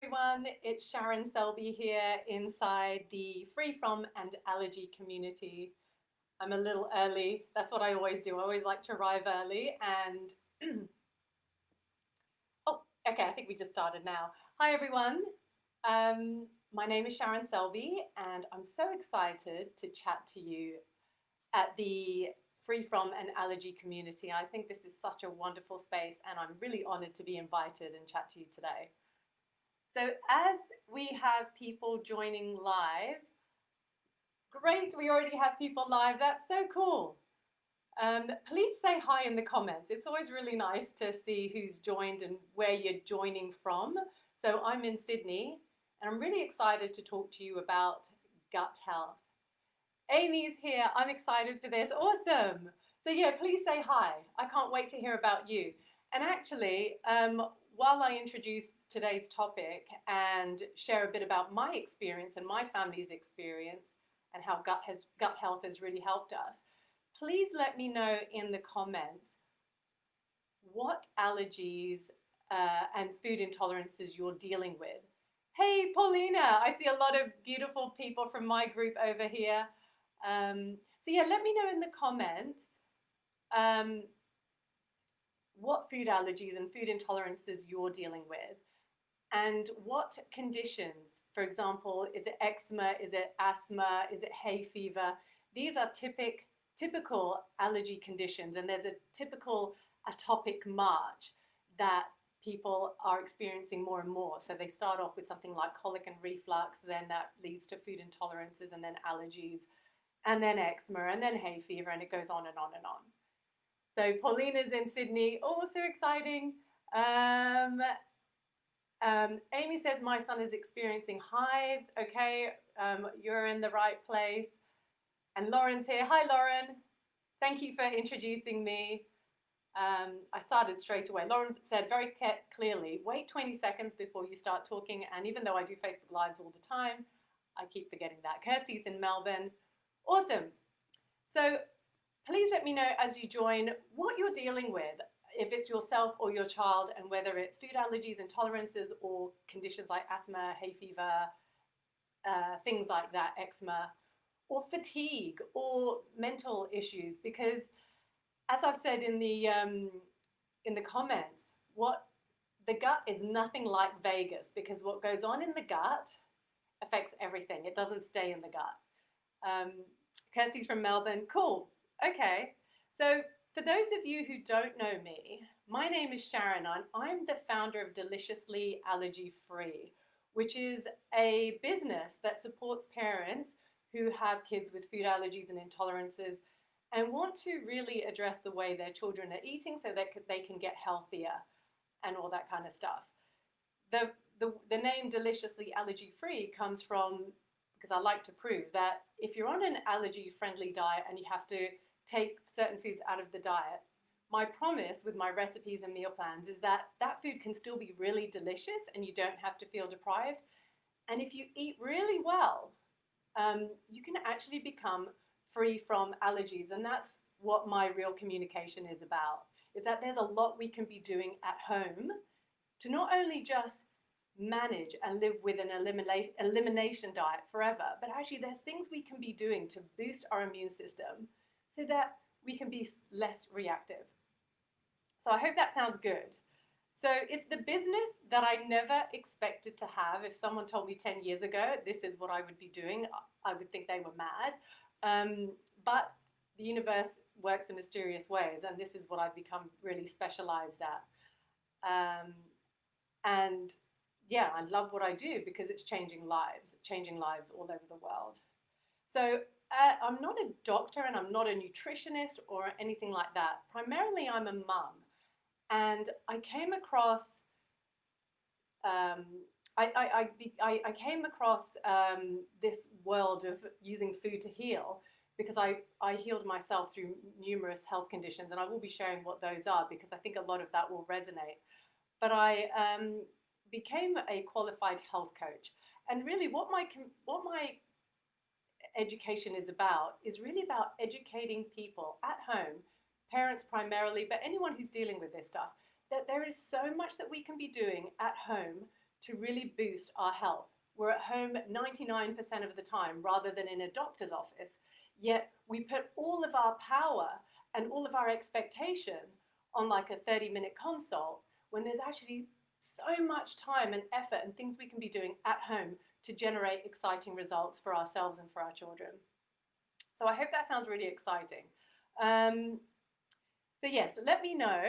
everyone, it's Sharon Selby here inside the Free From and Allergy community. I'm a little early, that's what I always do. I always like to arrive early and oh, okay, I think we just started now. Hi everyone, my name is Sharon Selby and I'm so excited to chat to you at the Free From and Allergy community. I think this is such a wonderful space and I'm really honored to be invited and chat to you today. So as we have people joining live, great, we already have people live, that's so cool. Please say hi in the comments. It's always really nice to see who's joined and where you're joining from. So I'm in Sydney and I'm really excited to talk to you about gut health. Amy's here, I'm excited for this, awesome. So yeah, please say hi. I can't wait to hear about you. And actually, while I introduce today's topic and share a bit about my experience and my family's experience and how gut health has really helped us, please let me know in the comments what allergies and food intolerances you're dealing with. Hey, Paulina, I see a lot of beautiful people from my group over here. So yeah, let me know in the comments what food allergies and food intolerances you're dealing with and what conditions. For example, is it eczema, is it asthma, is it hay fever? These are typical allergy conditions, and there's a typical atopic march that people are experiencing more and more. So they start off with something like colic and reflux, then that leads to food intolerances and then allergies, and then eczema, and then hay fever, and it goes on and on and on. So Paulina's in Sydney, oh, so exciting. Amy says, my son is experiencing hives. Okay, you're in the right place. And Lauren's here. Hi, Lauren. Thank you for introducing me. I started straight away. Lauren said very clearly, wait 20 seconds before you start talking. And even though I do Facebook Lives all the time, I keep forgetting that. Kirsty's in Melbourne. Awesome. So please let me know as you join what you're dealing with, if it's yourself or your child, and whether it's food allergies, intolerances, or conditions like asthma, hay fever, things like that, eczema, or fatigue, or mental issues. Because as I've said in the comments, what the gut is nothing like Vegas, because what goes on in the gut affects everything. It doesn't stay in the gut. Kirsty's from Melbourne. Cool. Okay. So for those of you who don't know me, my name is Sharon and I'm the founder of Deliciously Allergy Free, which is a business that supports parents who have kids with food allergies and intolerances and want to really address the way their children are eating so that they can get healthier and all that kind of stuff. The name Deliciously Allergy Free comes from, because I like to prove that if you're on an allergy-friendly diet and you have to take certain foods out of the diet, my promise with my recipes and meal plans is that that food can still be really delicious and you don't have to feel deprived. And if you eat really well, you can actually become free from allergies. And that's what my real communication is about, is that there's a lot we can be doing at home to not only just manage and live with an elimination diet forever, but actually there's things we can be doing to boost our immune system so that we can be less reactive. So I hope that sounds good. So it's the business that I never expected to have. If someone told me 10 years ago, this is what I would be doing, I would think they were mad. But the universe works in mysterious ways, and this is what I've become really specialized at. And yeah, I love what I do because it's changing lives all over the world. So I'm not a doctor and I'm not a nutritionist or anything like that. Primarily, I'm a mum. And I came across, I came across this world of using food to heal because I healed myself through numerous health conditions, and I will be sharing what those are because I think a lot of that will resonate. But I became a qualified health coach, and really what my education is really about educating people at home, parents primarily, but anyone who's dealing with this stuff, that there is so much that we can be doing at home to really boost our health. We're at home 99% of the time rather than in a doctor's office, yet we put all of our power and all of our expectation on like a 30-minute consult when there's actually so much time and effort and things we can be doing at home to generate exciting results for ourselves and for our children. So I hope that sounds really exciting. So yes, let me know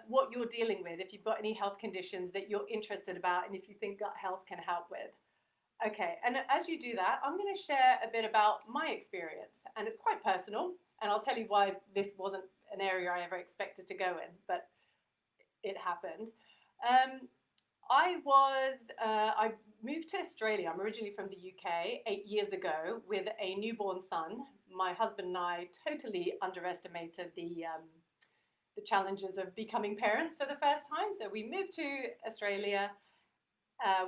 what you're dealing with, if you've got any health conditions that you're interested about and if you think gut health can help with. Okay, and as you do that, I'm going to share a bit about my experience, and it's quite personal, and I'll tell you why this wasn't an area I ever expected to go in, but it happened. I moved to Australia. I'm originally from the UK 8 years ago with a newborn son. My husband and I totally underestimated the challenges of becoming parents for the first time. So we moved to Australia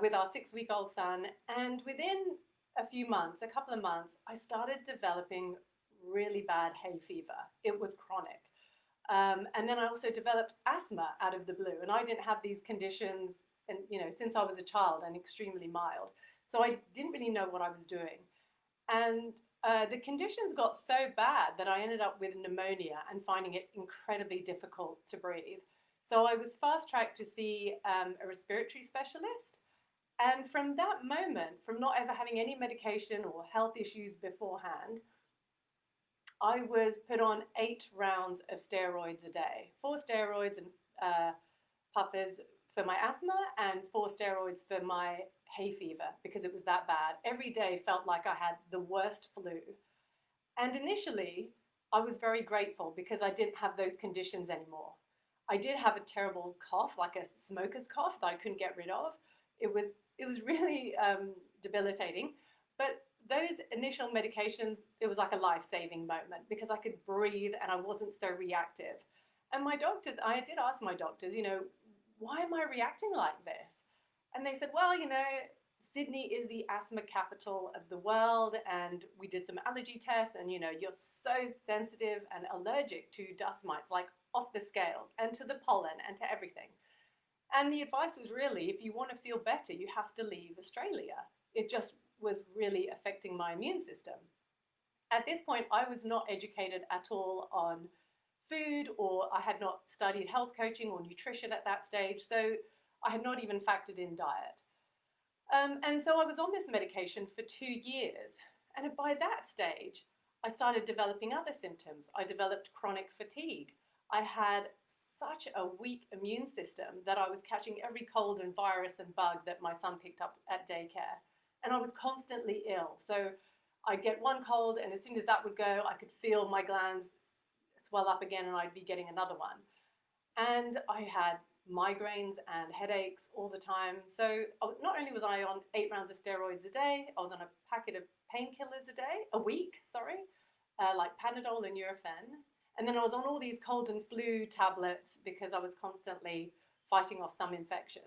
with our 6-week-old son, and within a couple of months, I started developing really bad hay fever. It was chronic. And then I also developed asthma out of the blue, and I didn't have these conditions, and since I was a child, and extremely mild. So I didn't really know what I was doing. And the conditions got so bad that I ended up with pneumonia and finding it incredibly difficult to breathe. So I was fast-tracked to see a respiratory specialist. And from that moment, from not ever having any medication or health issues beforehand, I was put on 8 rounds of steroids a day. 4 steroids and puffers for my asthma and 4 steroids for my hay fever because it was that bad. Every day felt like I had the worst flu. And initially, I was very grateful because I didn't have those conditions anymore. I did have a terrible cough, like a smoker's cough that I couldn't get rid of. It was really debilitating. But those initial medications, it was like a life-saving moment because I could breathe and I wasn't so reactive. And my doctors, I did ask my doctors, why am I reacting like this? And they said, well, Sydney is the asthma capital of the world, and we did some allergy tests, and you're so sensitive and allergic to dust mites, like off the scales, and to the pollen, and to everything. And the advice was really, if you want to feel better, you have to leave Australia. It just was really affecting my immune system. At this point, I was not educated at all on food, or I had not studied health coaching or nutrition at that stage, so I had not even factored in diet. And so I was on this medication for 2 years, and by that stage, I started developing other symptoms. I developed chronic fatigue. I had such a weak immune system that I was catching every cold and virus and bug that my son picked up at daycare. And I was constantly ill. So I'd get one cold, and as soon as that would go, I could feel my glands swell up again, and I'd be getting another one. And I had migraines and headaches all the time. So not only was I on 8 rounds of steroids a day, I was on a packet of painkillers a week, like Panadol and Nurofen. And then I was on all these cold and flu tablets because I was constantly fighting off some infection.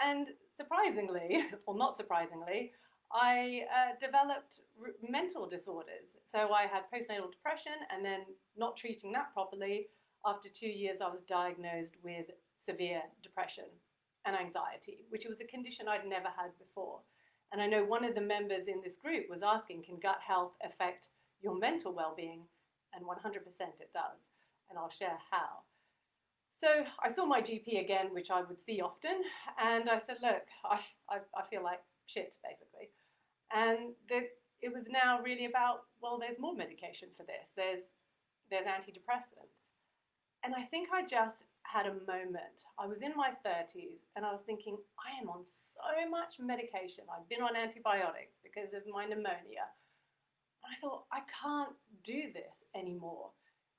And surprisingly, or not surprisingly, I developed mental disorders. So I had postnatal depression, and then not treating that properly, after 2 years I was diagnosed with severe depression and anxiety, which was a condition I'd never had before. And I know one of the members in this group was asking, can gut health affect your mental well-being? And 100% it does. And I'll share how. So I saw my GP again, which I would see often, and I said, look, I feel like shit, basically. And it was now really about, well, there's more medication for this. There's antidepressants. And I think I just had a moment. I was in my 30s, and I was thinking, I am on so much medication. I've been on antibiotics because of my pneumonia. And I thought, I can't do this anymore.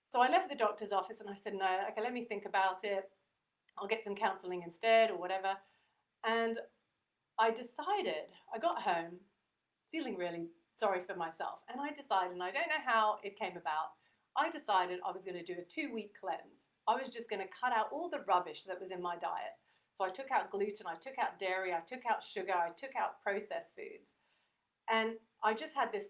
So I left the doctor's office and I said, no, okay, let me think about it. I'll get some counseling instead or whatever. And I decided, I got home feeling really sorry for myself. And I decided, and I don't know how it came about, I decided I was going to do a 2-week cleanse. I was just going to cut out all the rubbish that was in my diet. So I took out gluten, I took out dairy, I took out sugar, I took out processed foods. And I just had this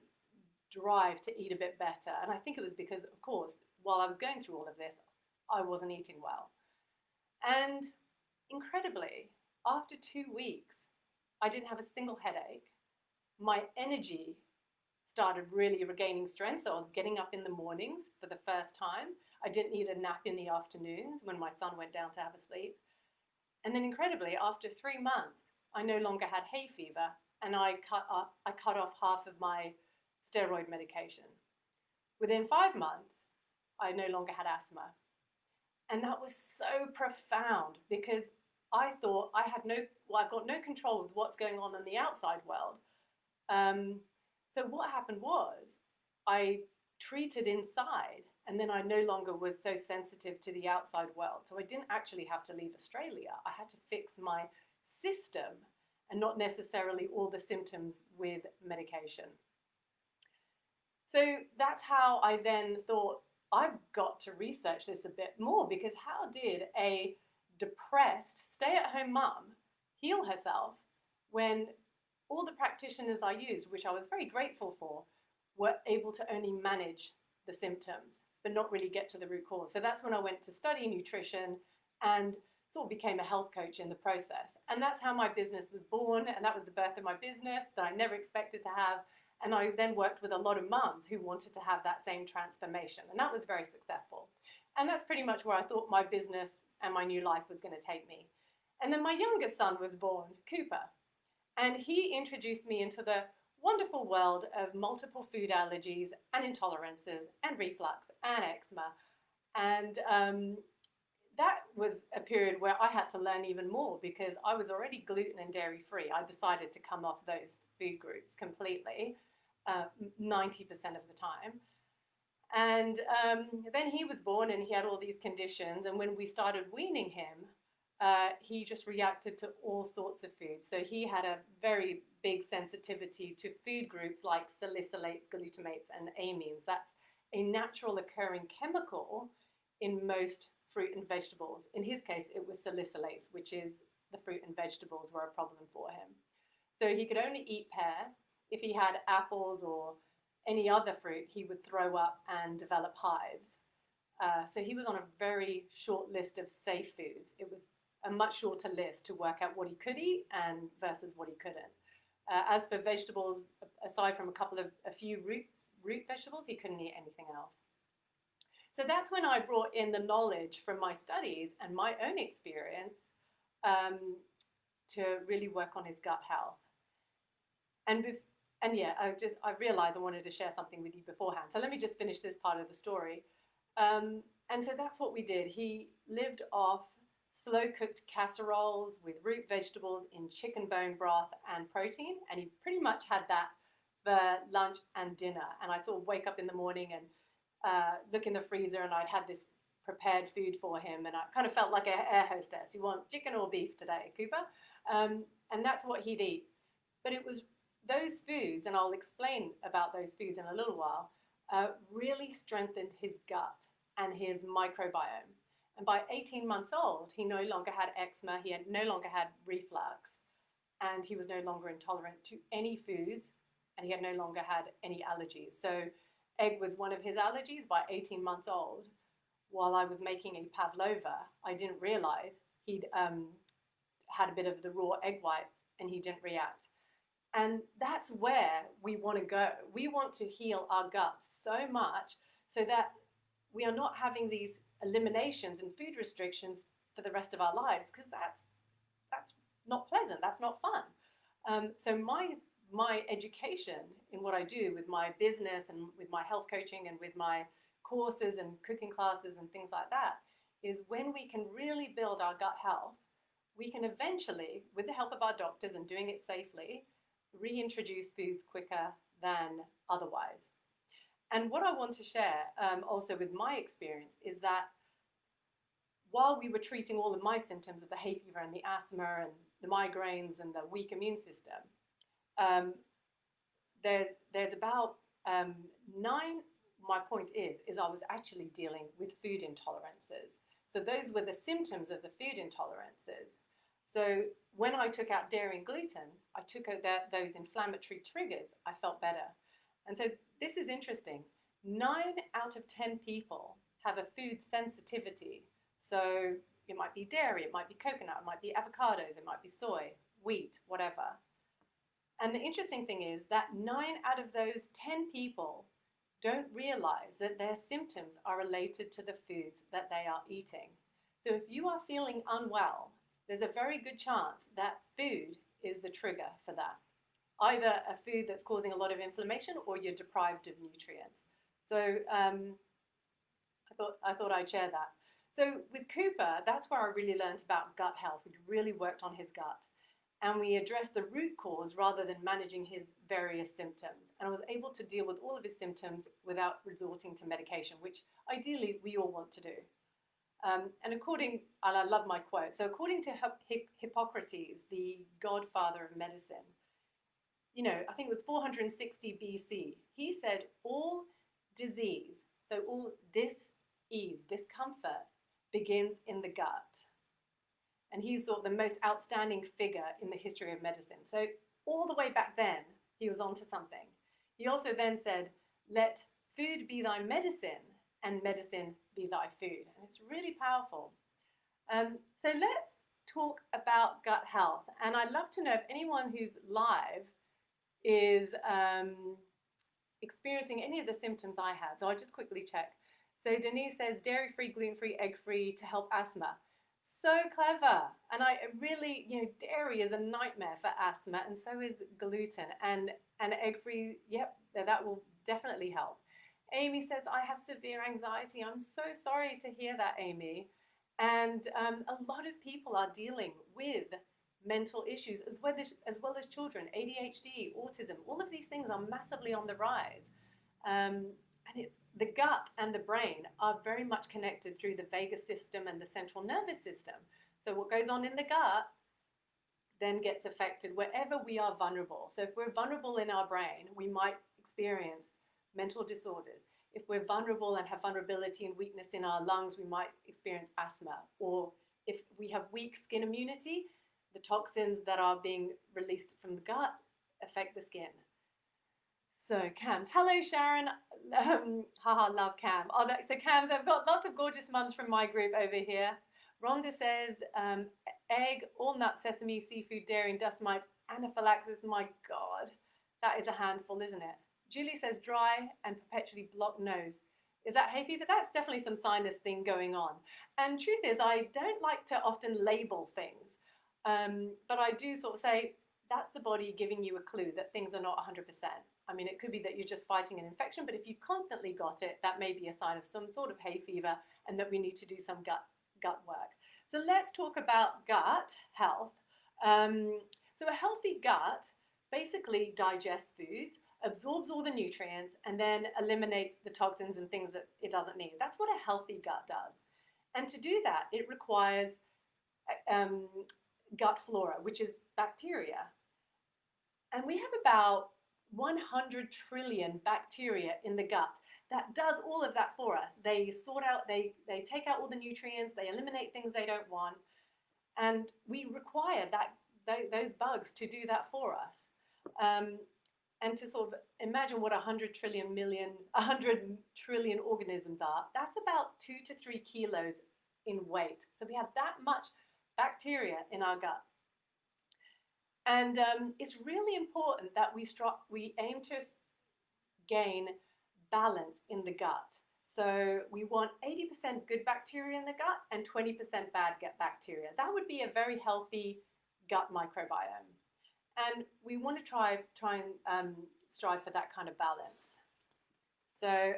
drive to eat a bit better. And I think it was because, of course, while I was going through all of this, I wasn't eating well. And incredibly, after 2 weeks, I didn't have a single headache. My energy started really regaining strength. So I was getting up in the mornings for the first time. I didn't need a nap in the afternoons when my son went down to have a sleep. And then incredibly, after 3 months, I no longer had hay fever, and I cut off half of my steroid medication. Within 5 months, I no longer had asthma. And that was so profound because I thought I got no control of what's going on in the outside world. So what happened was I treated inside, and then I no longer was so sensitive to the outside world. So I didn't actually have to leave Australia. I had to fix my system and not necessarily all the symptoms with medication. So that's how I then thought, I've got to research this a bit more, because how did a depressed stay-at-home mum heal herself when all the practitioners I used, which I was very grateful for, were able to only manage the symptoms but not really get to the root cause? So that's when I went to study nutrition and sort of became a health coach in the process. And that's how my business was born, and that was the birth of my business that I never expected to have. And I then worked with a lot of mums who wanted to have that same transformation, and that was very successful. And that's pretty much where I thought my business and my new life was going to take me. And then my youngest son was born, Cooper, and he introduced me into the wonderful world of multiple food allergies and intolerances and reflux and eczema. And that was a period where I had to learn even more, because I was already gluten and dairy free. I decided to come off those food groups completely, 90% of the time. And then he was born and he had all these conditions. And when we started weaning him, he just reacted to all sorts of foods. So he had a very big sensitivity to food groups like salicylates, glutamates, and amines. That's a natural occurring chemical in most fruit and vegetables. In his case, it was salicylates, which is the fruit and vegetables were a problem for him. So he could only eat pear. If he had apples or any other fruit, he would throw up and develop hives. So he was on a very short list of safe foods. It was a much shorter list to work out what he could eat and versus what he couldn't. As for vegetables, aside from a few root vegetables, he couldn't eat anything else. So that's when I brought in the knowledge from my studies and my own experience to really work on his gut health. And yeah, I realized I wanted to share something with you beforehand. So let me just finish this part of the story. And so that's what we did. He lived off slow-cooked casseroles with root vegetables in chicken bone broth and protein. And he pretty much had that for lunch and dinner. And I sort of wake up in the morning and look in the freezer, and I'd had this prepared food for him. And I kind of felt like an air hostess. You want chicken or beef today, Cooper? And that's what he'd eat. But it was those foods, and I'll explain about those foods in a little while, really strengthened his gut and his microbiome. And by 18 months old, he no longer had eczema, he no longer had reflux, and he was no longer intolerant to any foods, and he had no longer had any allergies. So egg was one of his allergies by 18 months old. While I was making a pavlova, I didn't realize he'd had a bit of the raw egg white, and he didn't react. And that's where we want to go. We want to heal our gut so much so that we are not having these eliminations and food restrictions for the rest of our lives, because that's not pleasant. That's not fun. So my education in what I do with my business and with my health coaching and with my courses and cooking classes and things like that is when we can really build our gut health, we can eventually, with the help of our doctors and doing it safely, reintroduce foods quicker than otherwise. And what I want to share also with my experience is that while we were treating all of my symptoms of the hay fever and the asthma and the migraines and the weak immune system, there's about 9, my point is I was actually dealing with food intolerances. So those were the symptoms of the food intolerances. So when I took out dairy and gluten, I took out those inflammatory triggers, I felt better. And so this is interesting. 9 out of 10 people have a food sensitivity. So it might be dairy, it might be coconut, it might be avocados, it might be soy, wheat, whatever. And the interesting thing is that 9 out of those 10 people don't realize that their symptoms are related to the foods that they are eating. So if you are feeling unwell, there's a very good chance that food is the trigger for that. Either a food that's causing a lot of inflammation or you're deprived of nutrients. So I thought I'd share that. So with Cooper, that's where I really learned about gut health. We really worked on his gut. And we addressed the root cause rather than managing his various symptoms. And I was able to deal with all of his symptoms without resorting to medication, which ideally we all want to do. And I love my quote, so according to Hippocrates, the godfather of medicine, I think it was 460 BC, he said all disease, so all dis-ease, discomfort, begins in the gut. And he's sort of the most outstanding figure in the history of medicine. So all the way back then, he was onto something. He also then said, let food be thy medicine and medicine be thy food. And it's really powerful. So let's talk about gut health. And I'd love to know if anyone who's live is experiencing any of the symptoms I had. So I'll just quickly check. So Denise says dairy-free, gluten-free, egg-free to help asthma. So clever. And I really, dairy is a nightmare for asthma, and so is gluten. And egg-free, yep, that will definitely help. Amy says, I have severe anxiety. I'm so sorry to hear that, Amy. And a lot of people are dealing with mental issues as well as children, ADHD, autism. All of these things are massively on the rise. And the gut and the brain are very much connected through the vagus system and the central nervous system. So what goes on in the gut then gets affected wherever we are vulnerable. So if we're vulnerable in our brain, we might experience mental disorders. If we're vulnerable and have vulnerability and weakness in our lungs, we might experience asthma. Or if we have weak skin immunity, the toxins that are being released from the gut affect the skin. So Cam, hello Sharon, haha, love Cam. So Cam, I've got lots of gorgeous mums from my group over here. Rhonda says, egg, all nuts, sesame, seafood, dairy, and dust mites, anaphylaxis, my God, that is a handful, isn't it? Julie says dry and perpetually blocked nose. Is that hay fever? That's definitely some sinus thing going on. And truth is, I don't like to often label things, but I do sort of say, that's the body giving you a clue that things are not 100%. I mean, it could be that you're just fighting an infection, but if you've constantly got it, that may be a sign of some sort of hay fever and that we need to do some gut work. So let's talk about gut health. So a healthy gut basically digests foods, absorbs all the nutrients, and then eliminates the toxins and things that it doesn't need. That's what a healthy gut does. And to do that, it requires gut flora, which is bacteria. And we have about 100 trillion bacteria in the gut that does all of that for us. They sort out, they take out all the nutrients, they eliminate things they don't want, and we require those bugs to do that for us. And to sort of imagine what 100 trillion organisms are, that's about 2 to 3 kilos in weight. So we have that much bacteria in our gut. And it's really important that we aim to gain balance in the gut. So we want 80% good bacteria in the gut and 20% bad gut bacteria. That would be a very healthy gut microbiome. And we want to try and strive for that kind of balance. So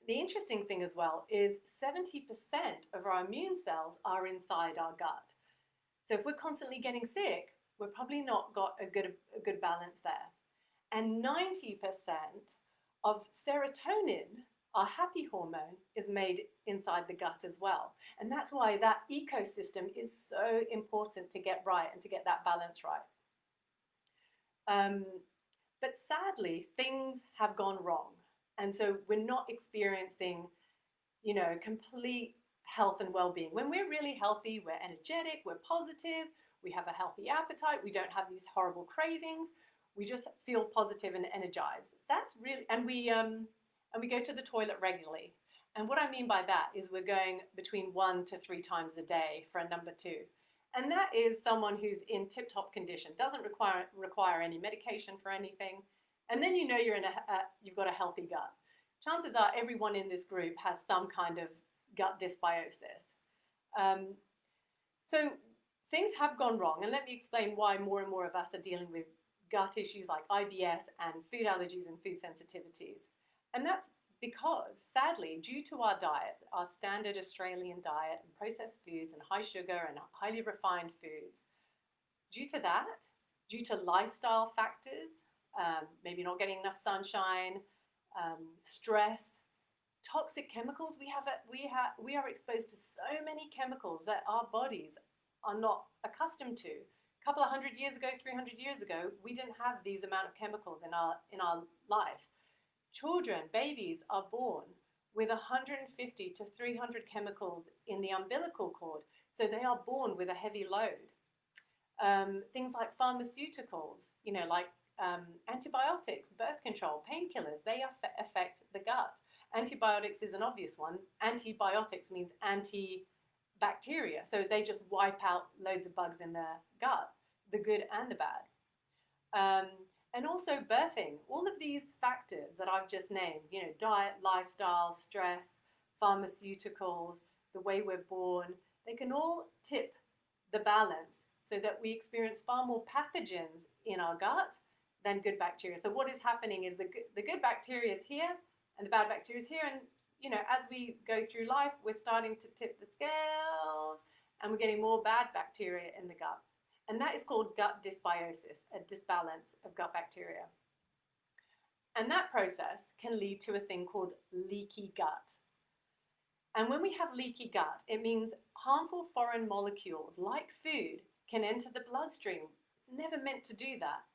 the interesting thing as well is 70% of our immune cells are inside our gut. So if we're constantly getting sick, we're probably not got a good balance there. And 90% of serotonin, our happy hormone, is made inside the gut as well. And that's why that ecosystem is so important to get right and to get that balance right. But sadly, things have gone wrong. And so we're not experiencing, complete health and well-being. When we're really healthy, we're energetic, we're positive, we have a healthy appetite, we don't have these horrible cravings, we just feel positive and energized. That's really, and we go to the toilet regularly. And what I mean by that is we're going between 1 to 3 times a day for a number 2. And that is someone who's in tip-top condition, doesn't require any medication for anything. And then you know you've got a healthy gut. Chances are everyone in this group has some kind of gut dysbiosis. So things have gone wrong, and let me explain why more and more of us are dealing with gut issues like IBS and food allergies and food sensitivities. And that's because, sadly, due to our diet, our standard Australian diet and processed foods and high sugar and highly refined foods, due to that, due to lifestyle factors, maybe not getting enough sunshine, stress, toxic chemicals, we are exposed to so many chemicals that our bodies are not accustomed to. A couple of 100 years ago, 300 years ago, we didn't have these amount of chemicals in our life. Children, babies are born with 150 to 300 chemicals in the umbilical cord, so they are born with a heavy load. Things like pharmaceuticals, like antibiotics, birth control, painkillers, they affect the gut. Antibiotics is an obvious one. Antibiotics means antibacteria, so they just wipe out loads of bugs in the gut, the good and the bad. And also birthing, all of these factors that I've just named, diet, lifestyle, stress, pharmaceuticals, the way we're born, they can all tip the balance so that we experience far more pathogens in our gut than good bacteria. So what is happening is the good bacteria is here and the bad bacteria is here. And, as we go through life, we're starting to tip the scales and we're getting more bad bacteria in the gut. And that is called gut dysbiosis, a disbalance of gut bacteria. And that process can lead to a thing called leaky gut. And when we have leaky gut, it means harmful foreign molecules like food can enter the bloodstream. It's never meant to do that.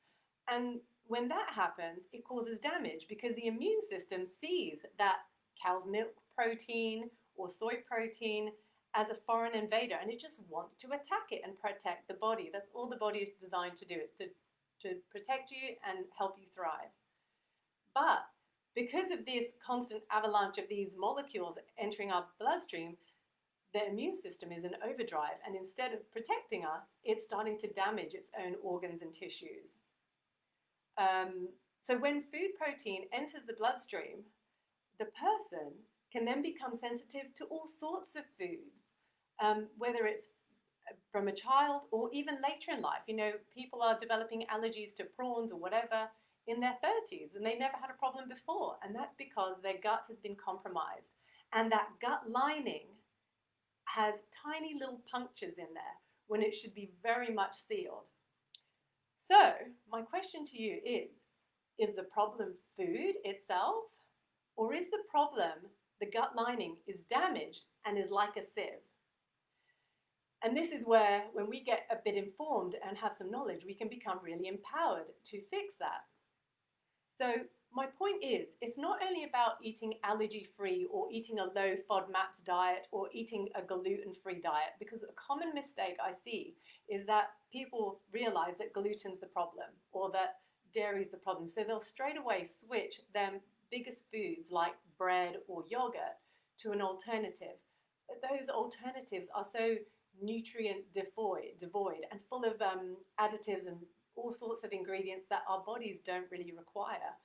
And when that happens, it causes damage because the immune system sees that cow's milk protein or soy protein as a foreign invader, and it just wants to attack it and protect the body. That's all the body is designed to do, is to protect you and help you thrive. But because of this constant avalanche of these molecules entering our bloodstream, the immune system is in overdrive, and instead of protecting us, it's starting to damage its own organs and tissues. So when food protein enters the bloodstream, the person can then become sensitive to all sorts of foods, whether it's from a child or even later in life. People are developing allergies to prawns or whatever in their 30s, and they never had a problem before, and that's because their gut has been compromised. And that gut lining has tiny little punctures in there when it should be very much sealed. So my question to you is the problem food itself, or is the problem the gut lining is damaged and is like a sieve? And this is where, when we get a bit informed and have some knowledge, we can become really empowered to fix that. So my point is, it's not only about eating allergy-free or eating a low FODMAPs diet or eating a gluten-free diet, because a common mistake I see is that people realize that gluten's the problem or that dairy's the problem. So they'll straight away switch their biggest foods like bread or yogurt to an alternative. But those alternatives are so nutrient devoid and full of additives and all sorts of ingredients that our bodies don't really require.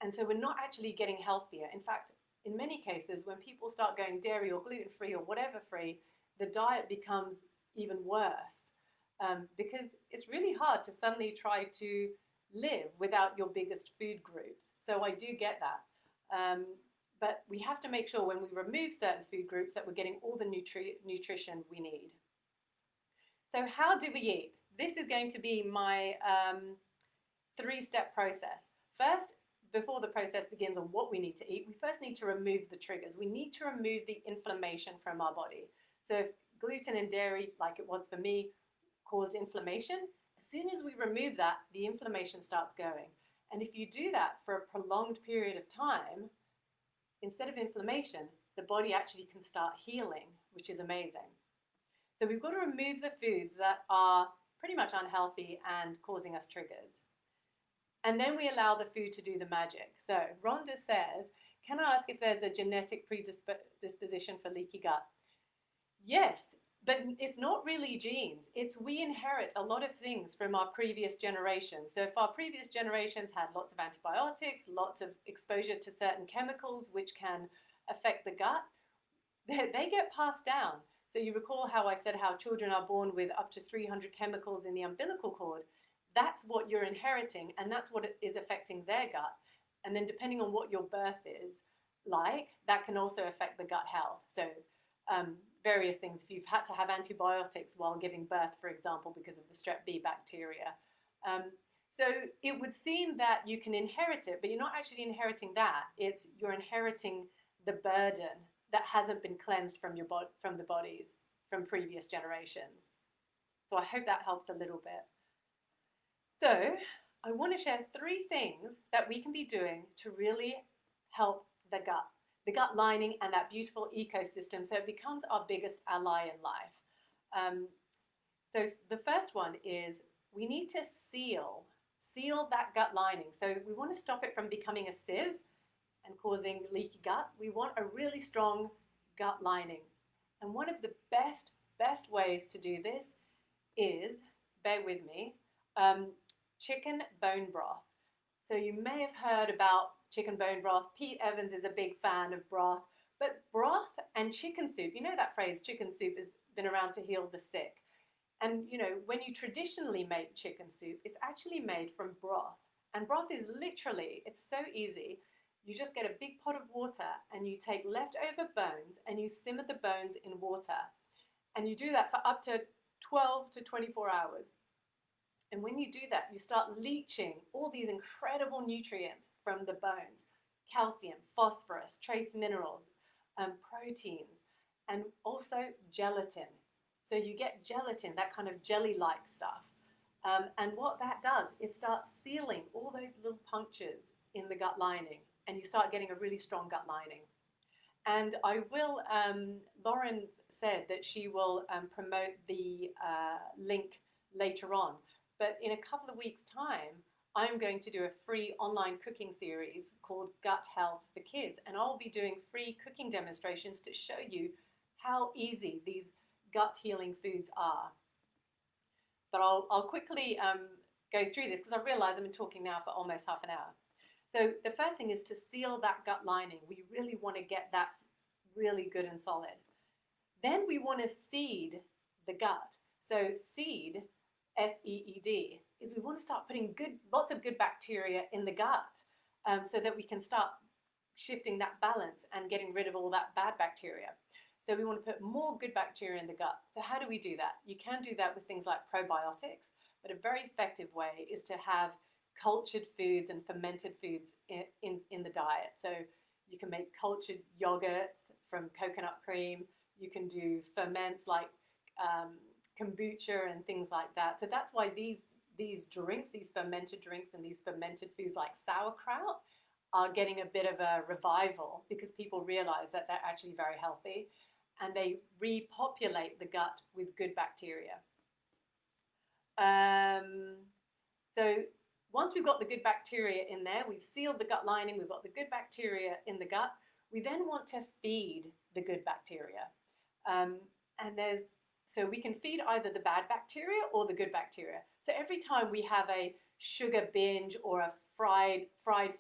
And so we're not actually getting healthier. In fact, in many cases, when people start going dairy or gluten-free or whatever free, the diet becomes even worse, because it's really hard to suddenly try to live without your biggest food groups. So I do get that. But we have to make sure when we remove certain food groups that we're getting all the nutrition we need. So how do we eat? This is going to be my 3-step process. First, before the process begins on what we need to eat, we first need to remove the triggers. We need to remove the inflammation from our body. So if gluten and dairy, like it was for me, caused inflammation, as soon as we remove that, the inflammation starts going. And if you do that for a prolonged period of time, instead of inflammation, the body actually can start healing, which is amazing. So we've got to remove the foods that are pretty much unhealthy and causing us triggers. And then we allow the food to do the magic. So Rhonda says, can I ask if there's a genetic predisposition for leaky gut? Yes, But it's not really genes. It's we inherit a lot of things from our previous generations. So if our previous generations had lots of antibiotics, lots of exposure to certain chemicals which can affect the gut, they get passed down. So you recall how I said how children are born with up to 300 chemicals in the umbilical cord. That's what you're inheriting, and that's what is affecting their gut. And then depending on what your birth is like, that can also affect the gut health. So various things. If you've had to have antibiotics while giving birth, for example, because of the strep B bacteria. So it would seem that you can inherit it, but you're not actually inheriting that. You're inheriting the burden that hasn't been cleansed from the bodies from previous generations. So I hope that helps a little bit. So I want to share 3 things that we can be doing to really help the gut lining and that beautiful ecosystem so it becomes our biggest ally in life. So the first one is we need to seal that gut lining. So we want to stop it from becoming a sieve and causing leaky gut. We want a really strong gut lining. And one of the best ways to do this is, bear with me, chicken bone broth. So you may have heard about chicken bone broth. Pete Evans is a big fan of broth. But broth and chicken soup, you know that phrase, chicken soup has been around to heal the sick. And you know, when you traditionally make chicken soup, it's actually made from broth. And broth is literally, it's so easy. You just get a big pot of water and you take leftover bones and you simmer the bones in water. And you do that for up to 12 to 24 hours. And when you do that, you start leaching all these incredible nutrients from the bones: calcium, phosphorus, trace minerals, proteins, and also gelatin. So you get gelatin, that kind of jelly-like stuff. And what that does, it starts sealing all those little punctures in the gut lining, and you start getting a really strong gut lining. And I will, Lauren said that she will promote the link later on. But in a couple of weeks' time, I'm going to do a free online cooking series called Gut Health for Kids. And I'll be doing free cooking demonstrations to show you how easy these gut healing foods are. But I'll quickly go through this because I realize I've been talking now for almost half an hour. So the first thing is to seal that gut lining. We really want to get that really good and solid. Then we want to seed the gut. So seed, S-E-E-D, is we want to start putting lots of good bacteria in the gut so that we can start shifting that balance and getting rid of all that bad bacteria. So we want to put more good bacteria in the gut. So how do we do that? You can do that with things like probiotics, but a very effective way is to have cultured foods and fermented foods in the diet. So you can make cultured yogurts from coconut cream. You can do ferments like kombucha and things like that. So that's why these drinks, these fermented drinks and these fermented foods like sauerkraut are getting a bit of a revival because people realize that they're actually very healthy and they repopulate the gut with good bacteria. So once we've got the good bacteria in there, we've sealed the gut lining, we've got the good bacteria in the gut, we then want to feed the good bacteria. So we can feed either the bad bacteria or the good bacteria. So every time we have a sugar binge or a fried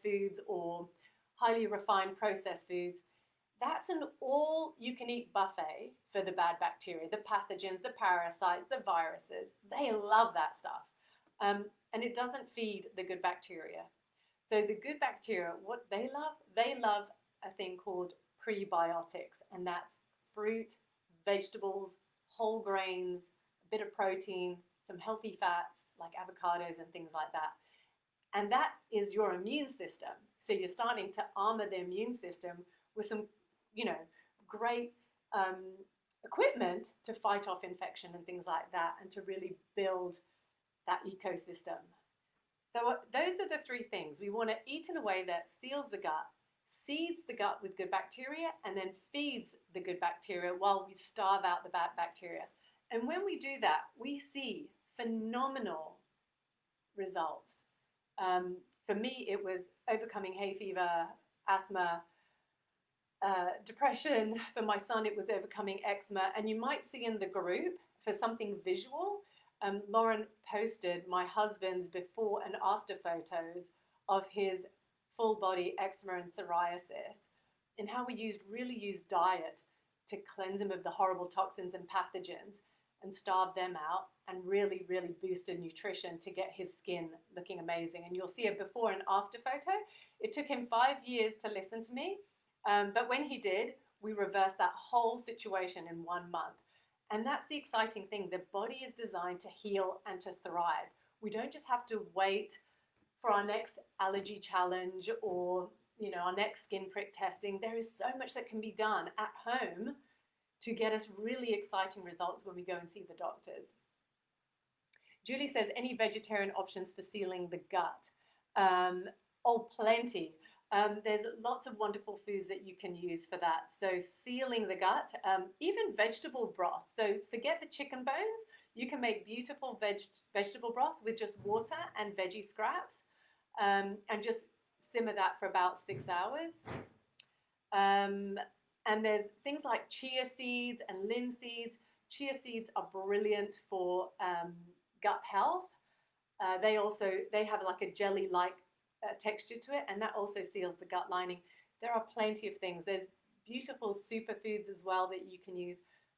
foods or highly refined processed foods, that's an all-you-can-eat buffet for the bad bacteria, the pathogens, the parasites, the viruses. They love that stuff. And it doesn't feed the good bacteria. So the good bacteria, what they love a thing called prebiotics, and that's fruit, vegetables, whole grains, a bit of protein, some healthy fats like avocados and things like that. And that is your immune system. So you're starting to armor the immune system with some, great equipment to fight off infection and things like that, and to really build that ecosystem. So those are the 3 things. We want to eat in a way that seals the gut, seeds the gut with good bacteria, and then feeds the good bacteria while we starve out the bad bacteria. And when we do that, we see phenomenal results. For me, it was overcoming hay fever, asthma, depression. For my son, it was overcoming eczema. And you might see in the group, for something visual, Lauren posted my husband's before and after photos of his full body eczema and psoriasis, and how we really used diet to cleanse him of the horrible toxins and pathogens and starve them out, and really, really boosted nutrition to get his skin looking amazing. And you'll see a before and after photo. It took him 5 years to listen to me, but when he did, we reversed that whole situation in 1 month. And that's the exciting thing. The body is designed to heal and to thrive. We don't just have to wait for our next allergy challenge or our next skin prick testing. There is so much that can be done at home to get us really exciting results when we go and see the doctors. Julie says, any vegetarian options for sealing the gut? Oh, plenty. There's lots of wonderful foods that you can use for that. So sealing the gut, even vegetable broth. So forget the chicken bones. You can make beautiful vegetable broth with just water and veggie scraps, and just simmer that for about 6 hours. And there's things like chia seeds and linseeds. Chia seeds are brilliant for gut health. They have like a jelly-like texture to it, and that also seals the gut lining. There are plenty of things. There's beautiful superfoods as well that you can use.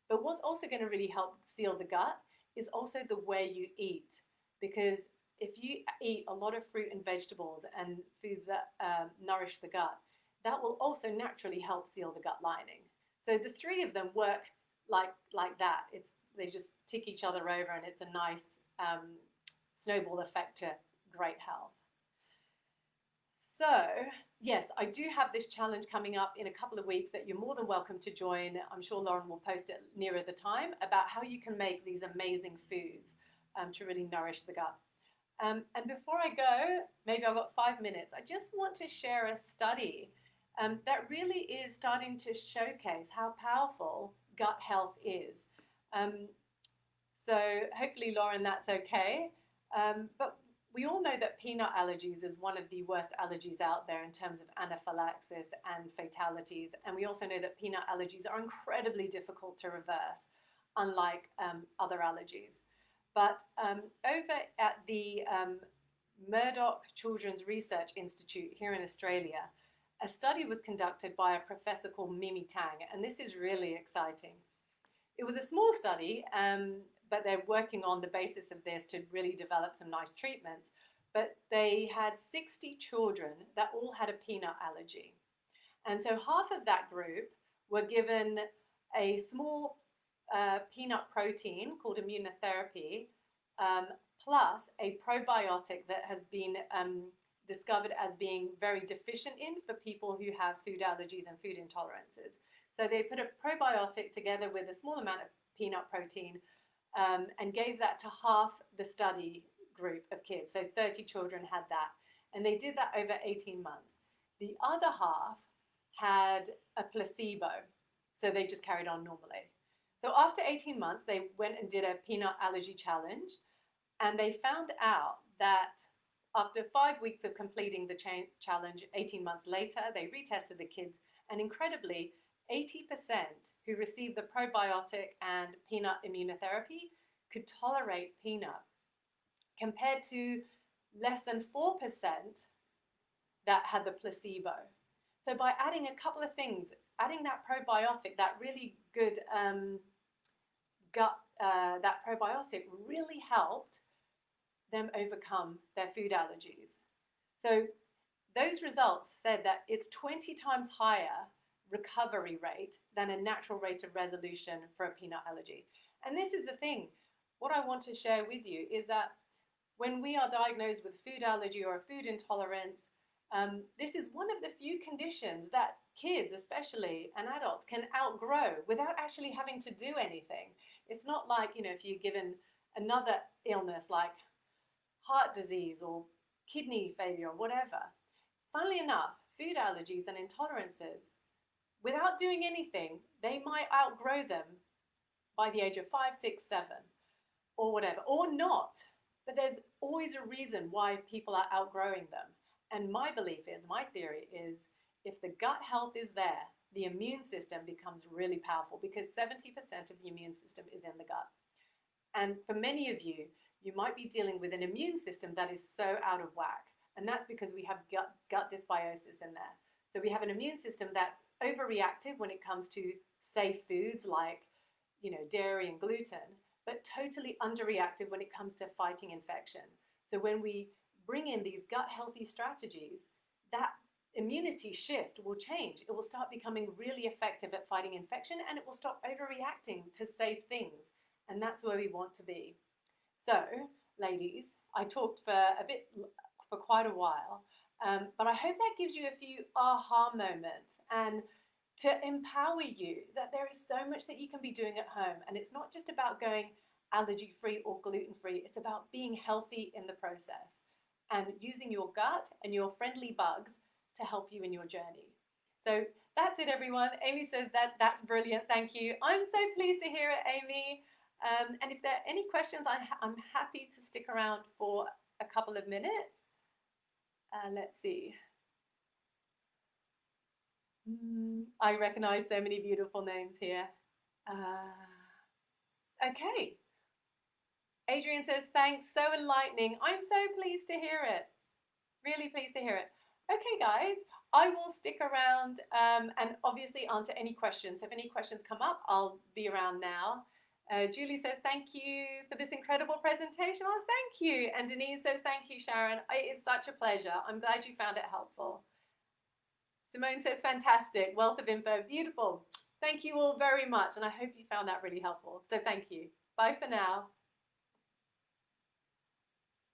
But what's also going to really help seal the gut is also the way you eat, because if you eat a lot of fruit and vegetables and foods that nourish the gut, that will also naturally help seal the gut lining. So the three of them work like that. They just tick each other over, and it's a nice snowball effect to great health. So yes, I do have this challenge coming up in a couple of weeks that you're more than welcome to join. I'm sure Lauren will post it nearer the time about how you can make these amazing foods to really nourish the gut. And before I go, maybe I've got 5 minutes, I just want to share a study that really is starting to showcase how powerful gut health is. So hopefully, Lauren, that's okay. But we all know that peanut allergies is one of the worst allergies out there in terms of anaphylaxis and fatalities. And we also know that peanut allergies are incredibly difficult to reverse, unlike other allergies. But over at the Murdoch Children's Research Institute here in Australia, a study was conducted by a professor called Mimi Tang, and this is really exciting. It was a small study, but they're working on the basis of this to really develop some nice treatments. But they had 60 children that all had a peanut allergy. And so half of that group were given a small peanut protein called immunotherapy, plus a probiotic that has been discovered as being very deficient in for people who have food allergies and food intolerances. So they put a probiotic together with a small amount of peanut protein and gave that to half the study group of kids. So 30 children had that. And they did that over 18 months. The other half had a placebo. So they just carried on normally. So after 18 months, they went and did a peanut allergy challenge. And they found out that after 5 weeks of completing the challenge, 18 months later, they retested the kids. And incredibly, 80% who received the probiotic and peanut immunotherapy could tolerate peanut, compared to less than 4% that had the placebo. So by adding a couple of things, adding that probiotic, that really good that probiotic really helped them overcome their food allergies. So those results said that it's 20 times higher recovery rate than a natural rate of resolution for a peanut allergy. And this is the thing. What I want to share with you is that when we are diagnosed with food allergy or a food intolerance, this is one of the few conditions that kids especially and adults can outgrow without actually having to do anything. It's not like, if you're given another illness like heart disease or kidney failure or whatever. Funnily enough, food allergies and intolerances, without doing anything, they might outgrow them by the age of 5, 6, 7 or whatever, or not. But there's always a reason why people are outgrowing them. And my belief is, my theory is, if the gut health is there, the immune system becomes really powerful, because 70% of the immune system is in the gut. And for many of you, you might be dealing with an immune system that is so out of whack. And that's because we have gut dysbiosis in there. So we have an immune system that's overreactive when it comes to safe foods like, dairy and gluten, but totally underreactive when it comes to fighting infection. So when we bring in these gut healthy strategies, that immunity shift will change. It will start becoming really effective at fighting infection, and it will stop overreacting to safe things. And that's where we want to be. So, ladies, I talked for quite a while, but I hope that gives you a few aha moments, and to empower you that there is so much that you can be doing at home. And it's not just about going allergy-free or gluten-free. It's about being healthy in the process and using your gut and your friendly bugs to help you in your journey. So that's it, everyone. Amy says that's brilliant. Thank you. I'm so pleased to hear it, Amy. And if there are any questions, I'm happy to stick around for a couple of minutes. Let's see. I recognize so many beautiful names here. Okay. Adrian says, thanks, so enlightening. I'm so pleased to hear it. Really pleased to hear it. Okay, guys, I will stick around and obviously answer any questions. If any questions come up, I'll be around now. Julie says, thank you for this incredible presentation. Oh, thank you. And Denise says, thank you, Sharon. It's such a pleasure. I'm glad you found it helpful. Simone says, fantastic. Wealth of info. Beautiful. Thank you all very much. And I hope you found that really helpful. So thank you. Bye for now.